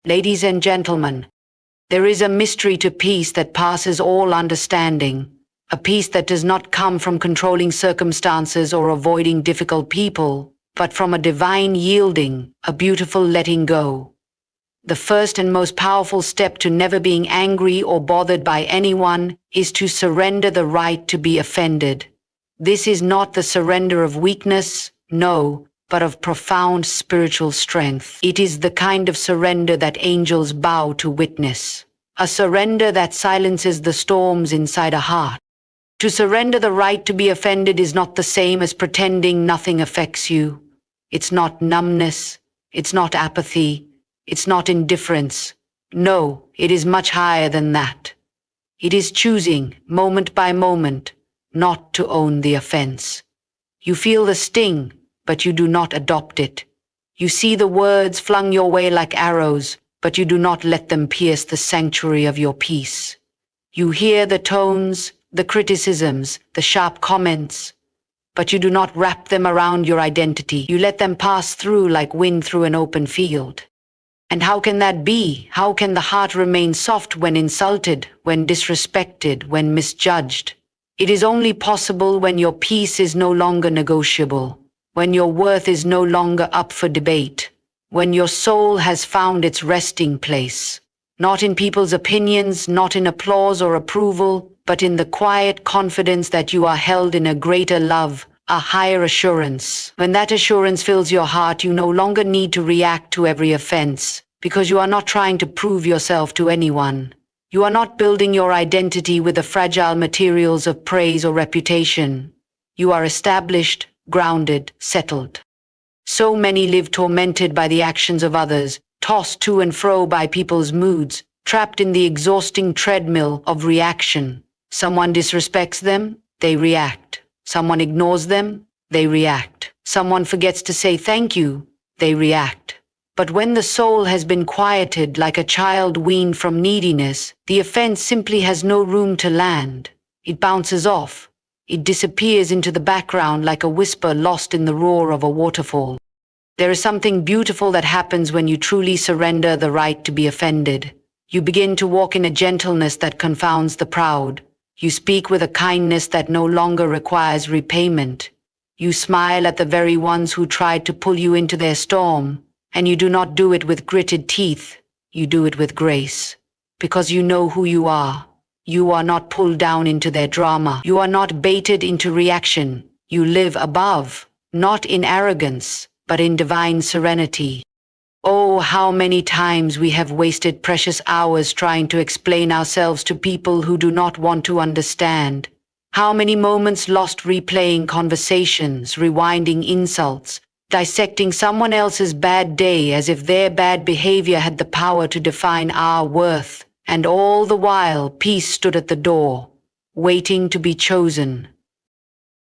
Ladies and gentlemen, there is a mystery to peace that passes all understanding, a peace that does not come from controlling circumstances or avoiding difficult people, but from a divine yielding, a beautiful letting go. The first and most powerful step to never being angry or bothered by anyone is to surrender the right to be offended. This is not the surrender of weakness, no, but of profound spiritual strength. It is the kind of surrender that angels bow to witness. A surrender that silences the storms inside a heart. To surrender the right to be offended is not the same as pretending nothing affects you. It's not numbness. It's not apathy. It's not indifference. No, it is much higher than that. It is choosing, moment by moment, not to own the offense. You feel the sting, but you do not adopt it. You see the words flung your way like arrows, but you do not let them pierce the sanctuary of your peace. You hear the tones, the criticisms, the sharp comments, but you do not wrap them around your identity. You let them pass through like wind through an open field. And how can that be? How can the heart remain soft when insulted, when disrespected, when misjudged? It is only possible when your peace is no longer negotiable, when your worth is no longer up for debate, when your soul has found its resting place, not in people's opinions, not in applause or approval, but in the quiet confidence that you are held in a greater love, a higher assurance. When that assurance fills your heart, you no longer need to react to every offense, because you are not trying to prove yourself to anyone. You are not building your identity with the fragile materials of praise or reputation. You are established, grounded, settled. So many live tormented by the actions of others, tossed to and fro by people's moods, trapped in the exhausting treadmill of reaction. Someone disrespects them, they react. Someone ignores them, they react. Someone forgets to say thank you, they react. But when the soul has been quieted like a child weaned from neediness, the offense simply has no room to land. It bounces off. It disappears into the background like a whisper lost in the roar of a waterfall. There is something beautiful that happens when you truly surrender the right to be offended. You begin to walk in a gentleness that confounds the proud. You speak with a kindness that no longer requires repayment. You smile at the very ones who tried to pull you into their storm, and you do not do it with gritted teeth. You do it with grace, because you know who you are. You are not pulled down into their drama. You are not baited into reaction. You live above, not in arrogance, but in divine serenity. Oh, how many times we have wasted precious hours trying to explain ourselves to people who do not want to understand. How many moments lost replaying conversations, rewinding insults, dissecting someone else's bad day as if their bad behavior had the power to define our worth. And all the while, peace stood at the door, waiting to be chosen.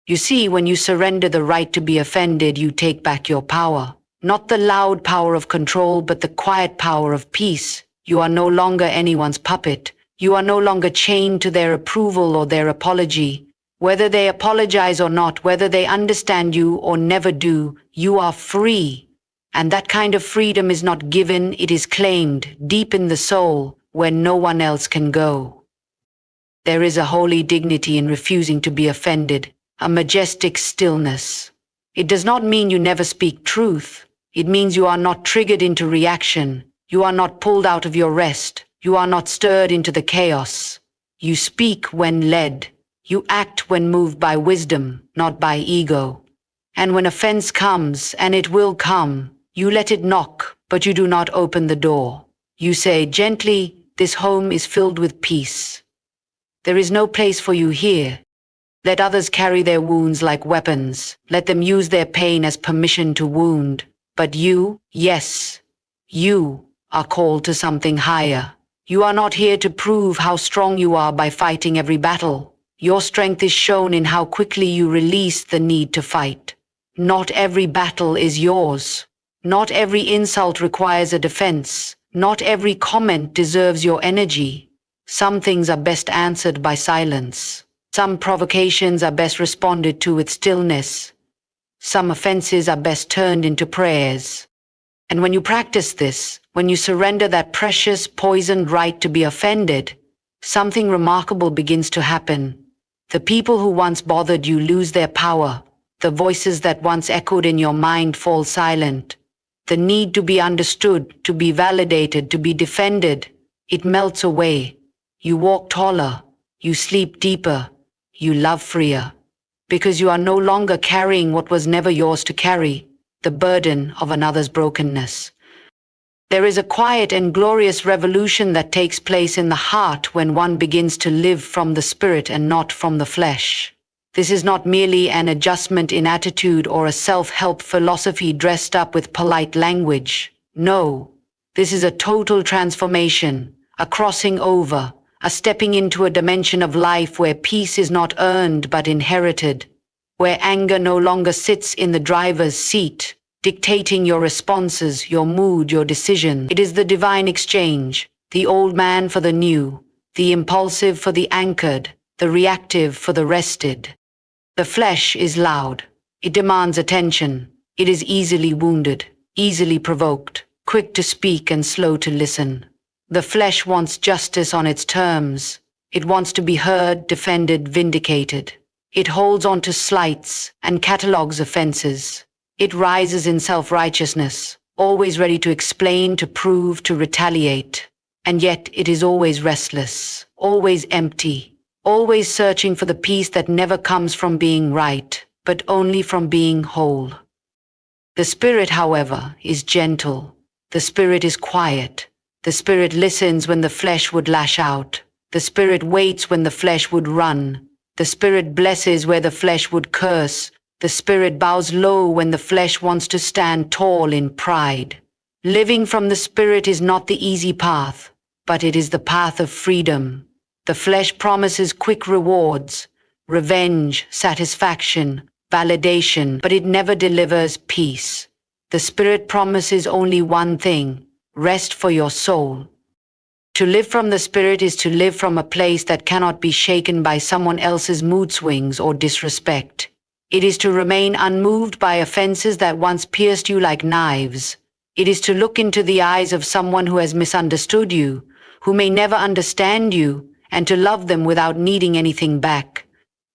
You see, when you surrender the right to be offended, you take back your power. Not the loud power of control, but the quiet power of peace. You are no longer anyone's puppet. You are no longer chained to their approval or their apology. Whether they apologize or not, whether they understand you or never do, you are free. And that kind of freedom is not given, it is claimed deep in the soul, where no one else can go. There is a holy dignity in refusing to be offended, a majestic stillness. It does not mean you never speak truth. It means you are not triggered into reaction. You are not pulled out of your rest. You are not stirred into the chaos. You speak when led. You act when moved by wisdom, not by ego. And when offense comes, and it will come, you let it knock, but you do not open the door. You say gently, "This home is filled with peace. There is no place for you here." Let others carry their wounds like weapons. Let them use their pain as permission to wound. But you, yes, you are called to something higher. You are not here to prove how strong you are by fighting every battle. Your strength is shown in how quickly you release the need to fight. Not every battle is yours. Not every insult requires a defense. Not every comment deserves your energy. Some things are best answered by silence. Some provocations are best responded to with stillness. Some offenses are best turned into prayers. And when you practice this, when you surrender that precious, poisoned right to be offended, something remarkable begins to happen. The people who once bothered you lose their power. The voices that once echoed in your mind fall silent. The need to be understood, to be validated, to be defended, it melts away. You walk taller, you sleep deeper, you love freer. Because you are no longer carrying what was never yours to carry, the burden of another's brokenness. There is a quiet and glorious revolution that takes place in the heart when one begins to live from the spirit and not from the flesh. This is not merely an adjustment in attitude or a self-help philosophy dressed up with polite language. No, this is a total transformation, a crossing over, a stepping into a dimension of life where peace is not earned but inherited, where anger no longer sits in the driver's seat, dictating your responses, your mood, your decision. It is the divine exchange, the old man for the new, the impulsive for the anchored, the reactive for the rested. The flesh is loud. It demands attention. It is easily wounded, easily provoked, quick to speak and slow to listen. The flesh wants justice on its terms. It wants to be heard, defended, vindicated. It holds on to slights and catalogues offenses. It rises in self-righteousness, always ready to explain, to prove, to retaliate. And yet it is always restless, always empty, always searching for the peace that never comes from being right, but only from being whole. The spirit, however, is gentle. The spirit is quiet. The spirit listens when the flesh would lash out. The spirit waits when the flesh would run. The spirit blesses where the flesh would curse. The spirit bows low when the flesh wants to stand tall in pride. Living from the spirit is not the easy path, but it is the path of freedom. The flesh promises quick rewards, revenge, satisfaction, validation, but it never delivers peace. The spirit promises only one thing: rest for your soul. To live from the spirit is to live from a place that cannot be shaken by someone else's mood swings or disrespect. It is to remain unmoved by offenses that once pierced you like knives. It is to look into the eyes of someone who has misunderstood you, who may never understand you, and to love them without needing anything back.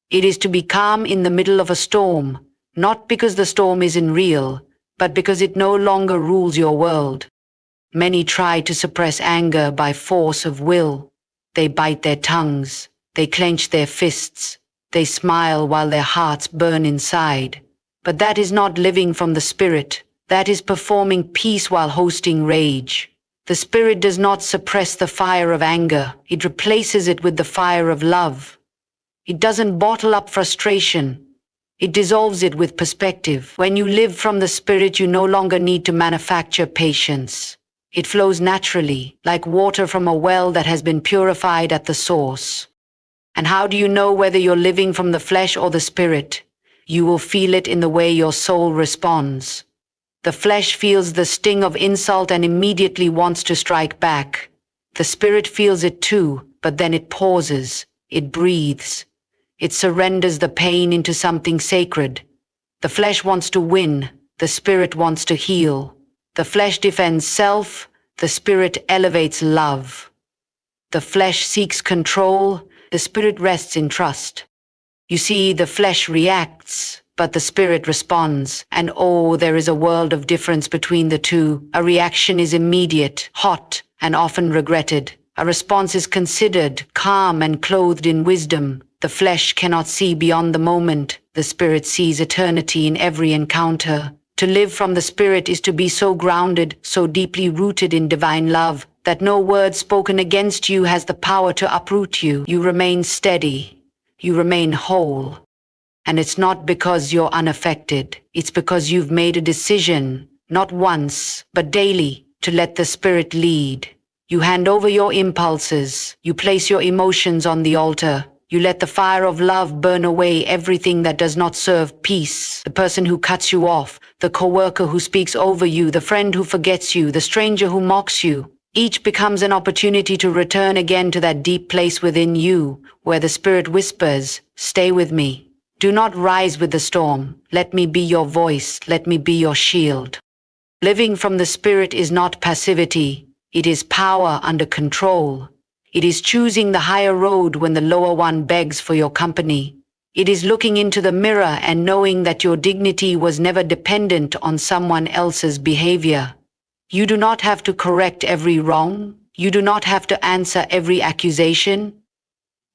It is to be calm in the middle of a storm, not because the storm isn't real, but because it no longer rules your world. Many try to suppress anger by force of will. They bite their tongues, they clench their fists, they smile while their hearts burn inside. But that is not living from the spirit. That is performing peace while hosting rage. The spirit does not suppress the fire of anger. It replaces it with the fire of love. It doesn't bottle up frustration. It dissolves it with perspective. When you live from the spirit, you no longer need to manufacture patience. It flows naturally, like water from a well that has been purified at the source. And how do you know whether you're living from the flesh or the spirit? You will feel it in the way your soul responds. The flesh feels the sting of insult and immediately wants to strike back. The spirit feels it too, but then it pauses, it breathes. It surrenders the pain into something sacred. The flesh wants to win, the spirit wants to heal. The flesh defends self, the spirit elevates love. The flesh seeks control, the spirit rests in trust. You see, the flesh reacts, but the spirit responds. And oh, there is a world of difference between the two. A reaction is immediate, hot, and often regretted. A response is considered, calm, and clothed in wisdom. The flesh cannot see beyond the moment. The spirit sees eternity in every encounter. To live from the spirit is to be so grounded, so deeply rooted in divine love, that no word spoken against you has the power to uproot you. You remain steady. You remain whole. And it's not because you're unaffected. It's because you've made a decision, not once, but daily, to let the spirit lead. You hand over your impulses. You place your emotions on the altar. You let the fire of love burn away everything that does not serve peace. The person who cuts you off, the coworker who speaks over you, the friend who forgets you, the stranger who mocks you. Each becomes an opportunity to return again to that deep place within you, where the spirit whispers, "Stay with me. Do not rise with the storm. Let me be your voice. Let me be your shield." Living from the Spirit is not passivity, it is power under control. It is choosing the higher road when the lower one begs for your company. It is looking into the mirror and knowing that your dignity was never dependent on someone else's behavior. You do not have to correct every wrong. You do not have to answer every accusation.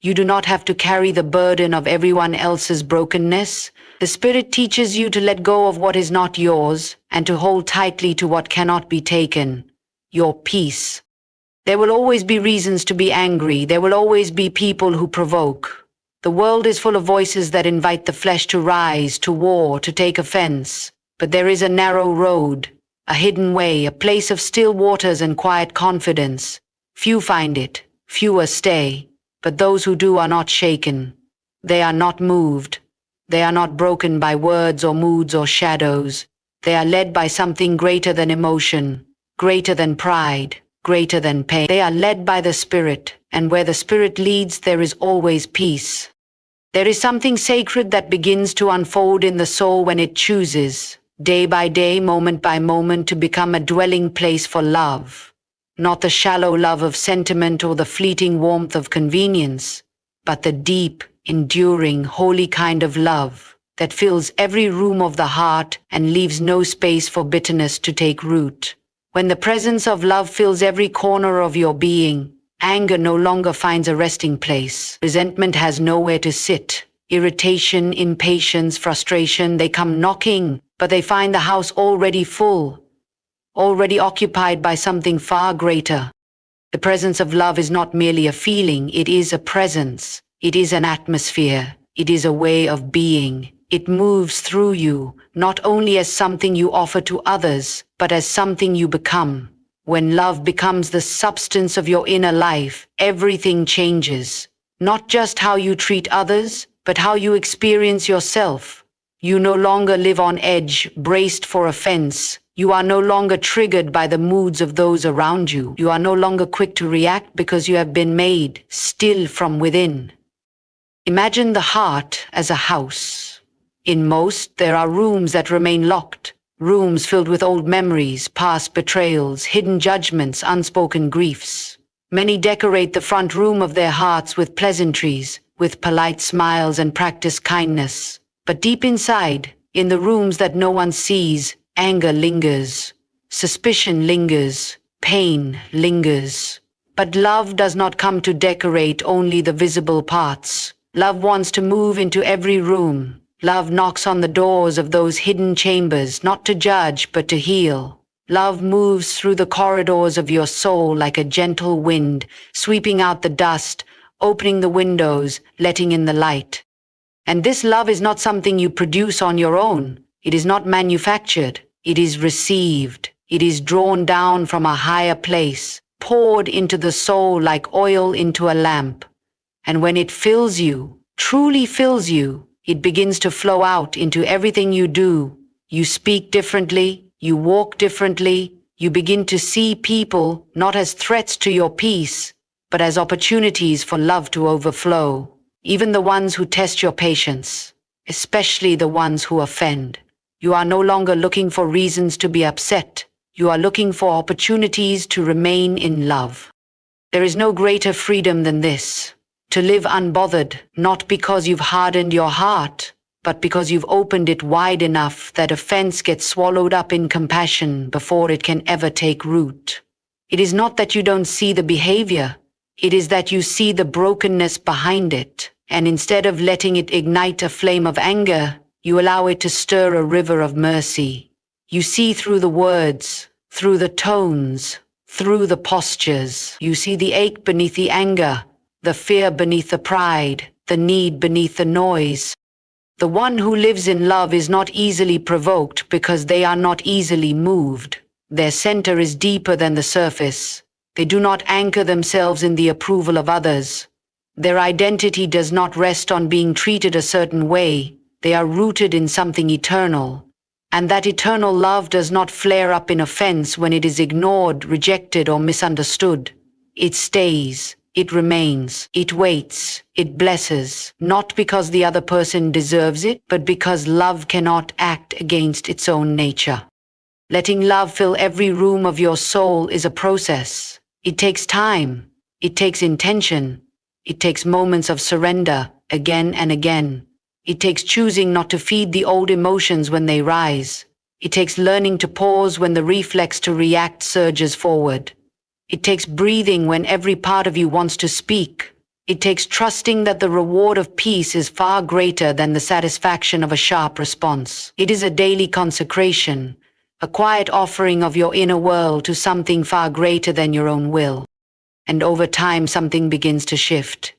You do not have to carry the burden of everyone else's brokenness. The Spirit teaches you to let go of what is not yours and to hold tightly to what cannot be taken. Your peace. There will always be reasons to be angry. There will always be people who provoke. The world is full of voices that invite the flesh to rise, to war, to take offense. But there is a narrow road, a hidden way, a place of still waters and quiet confidence. Few find it, fewer stay, but those who do are not shaken. They are not moved. They are not broken by words or moods or shadows. They are led by something greater than emotion, greater than pride, greater than pain. They are led by the Spirit, and where the Spirit leads, there is always peace. There is something sacred that begins to unfold in the soul when it chooses, day by day, moment by moment, to become a dwelling place for love. Not the shallow love of sentiment or the fleeting warmth of convenience, but the deep, enduring, holy kind of love that fills every room of the heart and leaves no space for bitterness to take root. When the presence of love fills every corner of your being, anger no longer finds a resting place. Resentment has nowhere to sit. Irritation, impatience, frustration, they come knocking, but they find the house already full, already occupied by something far greater. The presence of love is not merely a feeling, it is a presence. It is an atmosphere. It is a way of being. It moves through you, not only as something you offer to others, but as something you become. When love becomes the substance of your inner life, everything changes. Not just how you treat others, but how you experience yourself. You no longer live on edge, braced for offense. You are no longer triggered by the moods of those around you. You are no longer quick to react because you have been made still from within. Imagine the heart as a house. In most, there are rooms that remain locked, rooms filled with old memories, past betrayals, hidden judgments, unspoken griefs. Many decorate the front room of their hearts with pleasantries, with polite smiles and practiced kindness. But deep inside, in the rooms that no one sees, anger lingers, suspicion lingers, pain lingers. But love does not come to decorate only the visible parts. Love wants to move into every room. Love knocks on the doors of those hidden chambers, not to judge, but to heal. Love moves through the corridors of your soul like a gentle wind, sweeping out the dust, opening the windows, letting in the light. And this love is not something you produce on your own. It is not manufactured. It is received. It is drawn down from a higher place, poured into the soul like oil into a lamp. And when it fills you, truly fills you, it begins to flow out into everything you do. You speak differently, you walk differently, you begin to see people not as threats to your peace, but as opportunities for love to overflow. Even the ones who test your patience, especially the ones who offend. You are no longer looking for reasons to be upset. You are looking for opportunities to remain in love. There is no greater freedom than this. To live unbothered, not because you've hardened your heart, but because you've opened it wide enough that offense gets swallowed up in compassion before it can ever take root. It is not that you don't see the behavior, it is that you see the brokenness behind it, and instead of letting it ignite a flame of anger, you allow it to stir a river of mercy. You see through the words, through the tones, through the postures. You see the ache beneath the anger, the fear beneath the pride, the need beneath the noise. The one who lives in love is not easily provoked because they are not easily moved. Their center is deeper than the surface. They do not anchor themselves in the approval of others. Their identity does not rest on being treated a certain way. They are rooted in something eternal. And that eternal love does not flare up in offense when it is ignored, rejected, or misunderstood. It stays. It remains, it waits, it blesses, not because the other person deserves it, but because love cannot act against its own nature. Letting love fill every room of your soul is a process. It takes time. It takes intention. It takes moments of surrender, again and again. It takes choosing not to feed the old emotions when they rise. It takes learning to pause when the reflex to react surges forward. It takes breathing when every part of you wants to speak. It takes trusting that the reward of peace is far greater than the satisfaction of a sharp response. It is a daily consecration, a quiet offering of your inner world to something far greater than your own will. And over time, something begins to shift.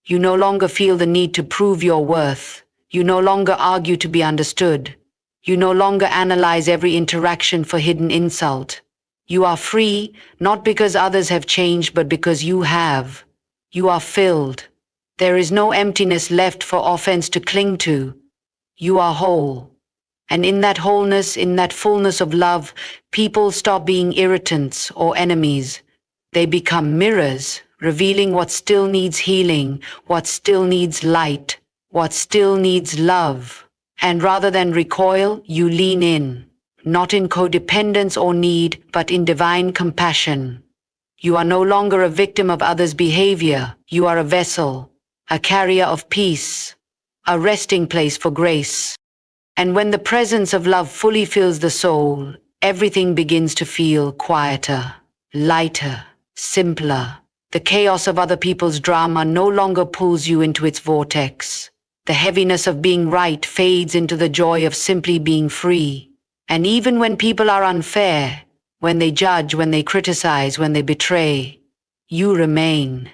You no longer feel the need to prove your worth. You no longer argue to be understood. You no longer analyze every interaction for hidden insult. You are free, not because others have changed, but because you have. You are filled. There is no emptiness left for offense to cling to. You are whole. And in that wholeness, in that fullness of love, people stop being irritants or enemies. They become mirrors, revealing what still needs healing, what still needs light, what still needs love. And rather than recoil, you lean in, not in codependence or need, but in divine compassion. You are no longer a victim of others' behavior. You are a vessel, a carrier of peace, a resting place for grace. And when the presence of love fully fills the soul, everything begins to feel quieter, lighter, simpler. The chaos of other people's drama no longer pulls you into its vortex. The heaviness of being right fades into the joy of simply being free. And even when people are unfair, when they judge, when they criticize, when they betray, you remain.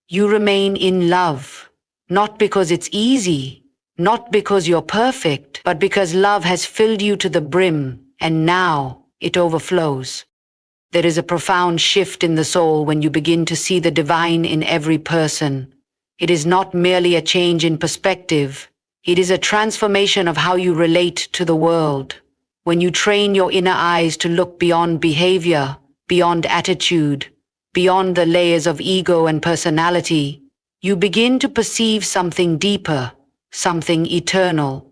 You remain in love, not because it's easy, not because you're perfect, but because love has filled you to the brim, and now it overflows. There is a profound shift in the soul when you begin to see the divine in every person. It is not merely a change in perspective. It is a transformation of how you relate to the world. When you train your inner eyes to look beyond behavior, beyond attitude, beyond the layers of ego and personality, you begin to perceive something deeper, something eternal.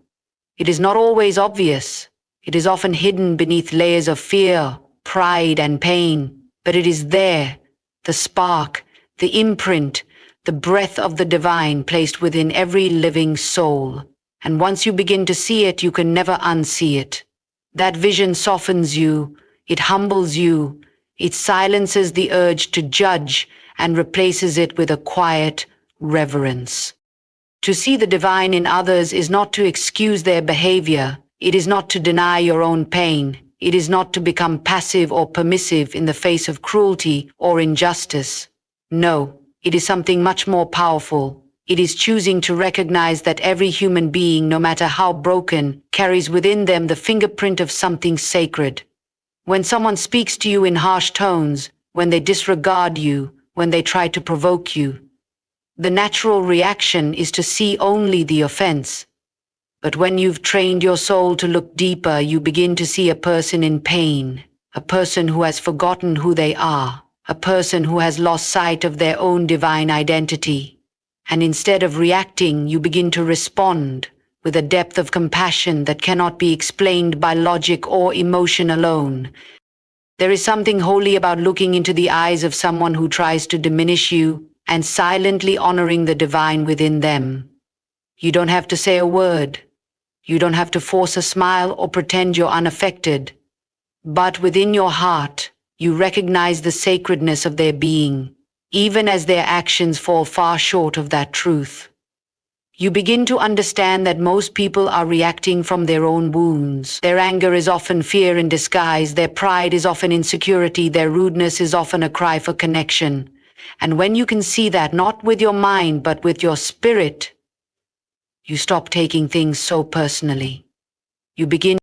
It is not always obvious. It is often hidden beneath layers of fear, pride, and pain, but it is there, the spark, the imprint, the breath of the divine placed within every living soul. And once you begin to see it, you can never unsee it. That vision softens you, it humbles you, it silences the urge to judge and replaces it with a quiet reverence. To see the divine in others is not to excuse their behavior. It is not to deny your own pain. It is not to become passive or permissive in the face of cruelty or injustice. No, it is something much more powerful. It is choosing to recognize that every human being, no matter how broken, carries within them the fingerprint of something sacred. When someone speaks to you in harsh tones, when they disregard you, when they try to provoke you, the natural reaction is to see only the offense. But when you've trained your soul to look deeper, you begin to see a person in pain, a person who has forgotten who they are, a person who has lost sight of their own divine identity. And instead of reacting, you begin to respond with a depth of compassion that cannot be explained by logic or emotion alone. There is something holy about looking into the eyes of someone who tries to diminish you and silently honoring the divine within them. You don't have to say a word. You don't have to force a smile or pretend you're unaffected. But within your heart, you recognize the sacredness of their being, even as their actions fall far short of that truth. You begin to understand that most people are reacting from their own wounds. Their anger is often fear in disguise. Their pride is often insecurity. Their rudeness is often a cry for connection. And when you can see that, not with your mind, but with your spirit, you stop taking things so personally. You begin